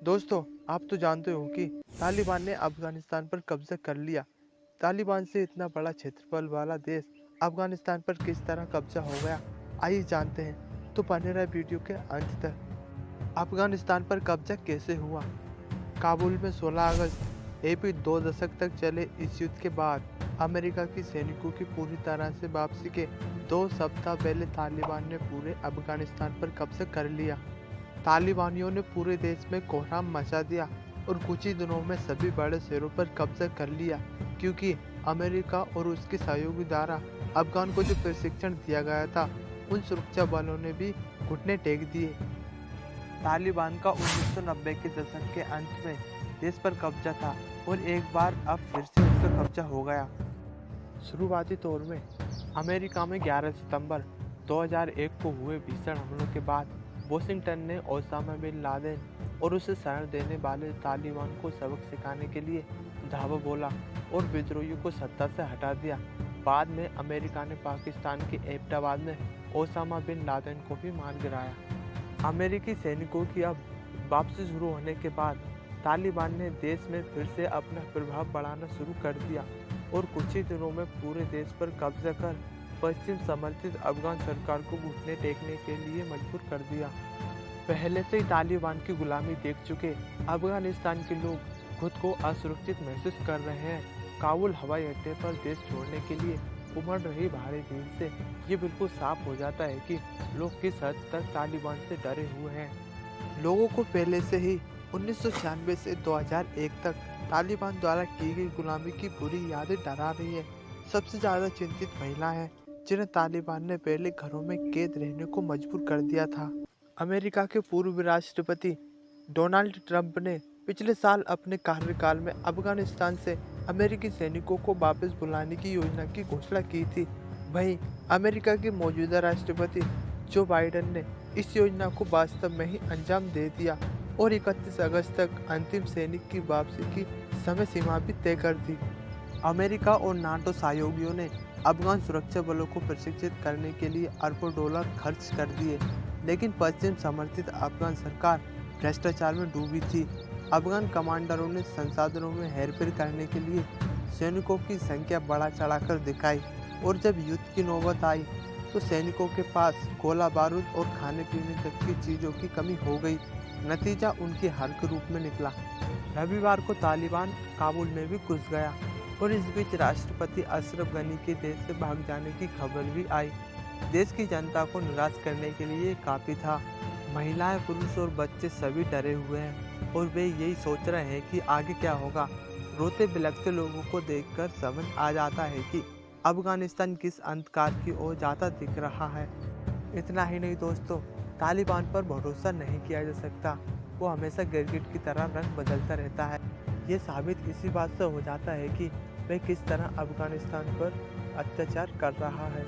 दोस्तों, आप तो जानते हो कि तालिबान ने अफगानिस्तान पर कब्जा कर लिया। तालिबान से इतना बड़ा क्षेत्रफल वाला देश अफगानिस्तान पर किस तरह कब्जा हो गया, आइए जानते हैं। तो बने रहे वीडियो के अंत तक। अफगानिस्तान पर कब्जा कैसे हुआ? काबुल में 16 अगस्त एपी 2 दशक तक चले इस युद्ध के बाद अमेरिका की सैनिकों की पूरी तरह से वापसी के 2 सप्ताह पहले तालिबान ने पूरे अफगानिस्तान पर कब्जा कर लिया। तालिबानियों ने पूरे देश में कोहराम मचा दिया और कुछ ही दिनों में सभी बड़े शहरों पर कब्जा कर लिया, क्योंकि अमेरिका और उसके सहयोगी द्वारा अफगान को जो प्रशिक्षण दिया गया था, उन सुरक्षा बलों ने भी घुटने टेक दिए। तालिबान का 1990 के दशक के अंत में देश पर कब्जा था और एक बार अब फिर से उसका कब्जा हो गया। शुरुआती तौर में अमेरिका में 11 सितंबर 2001 को हुए भीषण हमलों के बाद वॉशिंगटन ने ओसामा बिन लादेन और उसे शरण देने वाले तालिबान को सबक सिखाने के लिए धावा बोला और विद्रोहियों को सत्ता से हटा दिया। बाद में अमेरिका ने पाकिस्तान के एबटाबाद में ओसामा बिन लादेन को भी मार गिराया। अमेरिकी सैनिकों की अब वापसी शुरू होने के बाद तालिबान ने देश में फिर से अपना प्रभाव बढ़ाना शुरू कर दिया और कुछ ही दिनों में पूरे देश पर कब्जा कर पश्चिम समर्थित अफगान सरकार को घुटने टेकने के लिए मजबूर कर दिया। पहले से ही तालिबान की गुलामी देख चुके अफगानिस्तान के लोग खुद को असुरक्षित महसूस कर रहे हैं। काबुल हवाई अड्डे पर देश छोड़ने के लिए उमड़ रही भारी भीड़ से ये बिल्कुल साफ हो जाता है कि लोग किस हद तक तालिबान से डरे हुए हैं। लोगों को पहले से ही 1996 से 2001 तक तालिबान द्वारा की गई गुलामी की बुरी यादें डरा रही है। सबसे ज्यादा चिंतित महिला है, जिन्हें तालिबान ने पहले घरों में कैद रहने को मजबूर कर दिया था। अमेरिका के पूर्व राष्ट्रपति डोनाल्ड ट्रंप ने पिछले साल अपने कार्यकाल में अफगानिस्तान से अमेरिकी सैनिकों को वापस बुलाने की योजना की घोषणा की थी। वहीं अमेरिका के मौजूदा राष्ट्रपति जो बाइडेन ने इस योजना को वास्तव में ही अंजाम दे दिया और 31 अगस्त तक अंतिम सैनिक की वापसी की समय सीमा भी तय कर दी। अमेरिका और नाटो सहयोगियों ने अफगान सुरक्षा बलों को प्रशिक्षित करने के लिए अरबों डॉलर खर्च कर दिए, लेकिन पश्चिम समर्थित अफगान सरकार भ्रष्टाचार में डूबी थी। अफगान कमांडरों ने संसाधनों में हेरफेर करने के लिए सैनिकों की संख्या बढ़ा चढ़ाकर दिखाई और जब युद्ध की नौबत आई तो सैनिकों के पास गोला बारूद और खाने पीने तक की चीज़ों की कमी हो गई। नतीजा उनकी हार के रूप में निकला। रविवार को तालिबान काबुल में भी घुस गया और इस बीच राष्ट्रपति अशरफ गनी के देश से भाग जाने की खबर भी आई। देश की जनता को निराश करने के लिए काफ़ी था। महिलाएं, पुरुष और बच्चे सभी डरे हुए हैं और वे यही सोच रहे हैं कि आगे क्या होगा। रोते बिलखते लोगों को देखकर समझ आ जाता है कि अफगानिस्तान किस अंधकार की ओर जाता दिख रहा है। इतना ही नहीं दोस्तों, तालिबान पर भरोसा नहीं किया जा सकता। वो हमेशा गिरगिट की तरह रंग बदलता रहता है। ये साबित इसी बात से हो जाता है कि वह किस तरह अफगानिस्तान पर अत्याचार कर रहा है।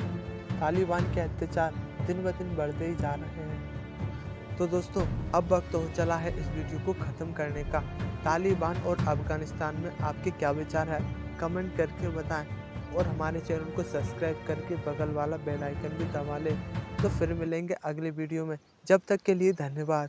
तालिबान के अत्याचार दिन ब दिन बढ़ते ही जा रहे हैं। तो दोस्तों, अब वक्त हो चला है इस वीडियो को ख़त्म करने का। तालिबान और अफगानिस्तान में आपके क्या विचार है, कमेंट करके बताएं और हमारे चैनल को सब्सक्राइब करके बगल वाला बेल आइकन भी दबा लें। तो फिर मिलेंगे अगले वीडियो में। जब तक के लिए धन्यवाद।